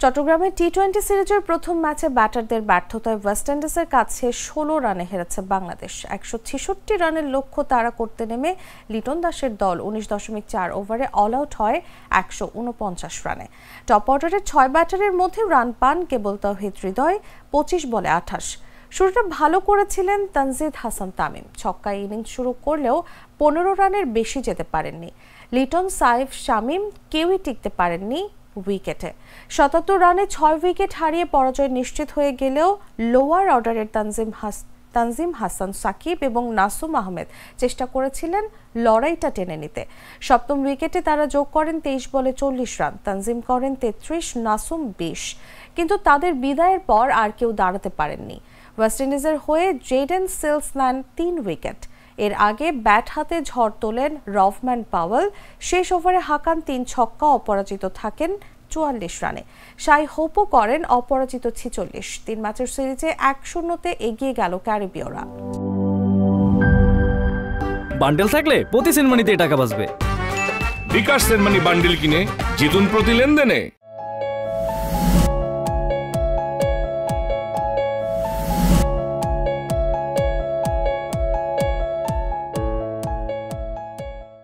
চট্টগ্রামে টি-20 সিরিজের প্রথম ম্যাচে ব্যাটারদের ব্যর্থতায় ওয়েস্ট ইন্ডিজের কাছে ১৬ রানে হেরেছে বাংলাদেশ। ১৬৬ রানের লক্ষ্য তাড়া করতে নেমে লিটন দাসের দল ১৯.৪ ওভারে অল আউট হয় ১৪৯ রানে। টপ অর্ডারের ৬ ব্যাটারের মধ্যে রান পান কেবল তাওহিদ হৃদয় ২৫ বলে ২৮। শুরুটা ভালো করেছিলেন তানজিদ হাসান তামিম, ছক্কায় ইনিংস শুরু করলেও ১৫ রানের বেশি যেতে পারেননি। লিটন, সাইফ, শামীম কেউই টিকতে পারেননি উইকেটে। ৭৭ রানে ৬ উইকেট হারিয়ে পরাজয় নিশ্চিত হয়ে গেলেও লোয়ার অর্ডারের তানজিম হাসান সাকিব এবং নাসুম আহমেদ চেষ্টা করেছিলেন লড়াইটা টেনে নিতে। সপ্তম উইকেটে তারা যোগ করেন ২৩ বলে ৪০ রান, তানজিম করেন ৩৩, নাসুম ২০। কিন্তু তাদের বিদায়ের পর আর কেউ দাঁড়াতে পারেননি। ওয়েস্ট ইন্ডিজের হয়ে জেডেন সিলস নেন ৩ উইকেট। এর আগে ব্যাট হাতে ঝড় তোলেন রফম্যান পাওয়েল। শেষ ওভারে হাঁকান ৩ ছক্কা, অপরাজিত থাকেন ৪৪ রানে। শাই হোপও করেন অপরাজিত ৪৬। ৩ ম্যাচের সিরিজে ১-০তে এগিয়ে গেল ক্যারিবীয়রা। বান্ডেল থাকলে প্রতি সেনমানিতে টাকা বাঁচবে। বিকাশ সেনমানি বান্ডেল কিনে জিতুন প্রতি লেনদেনে।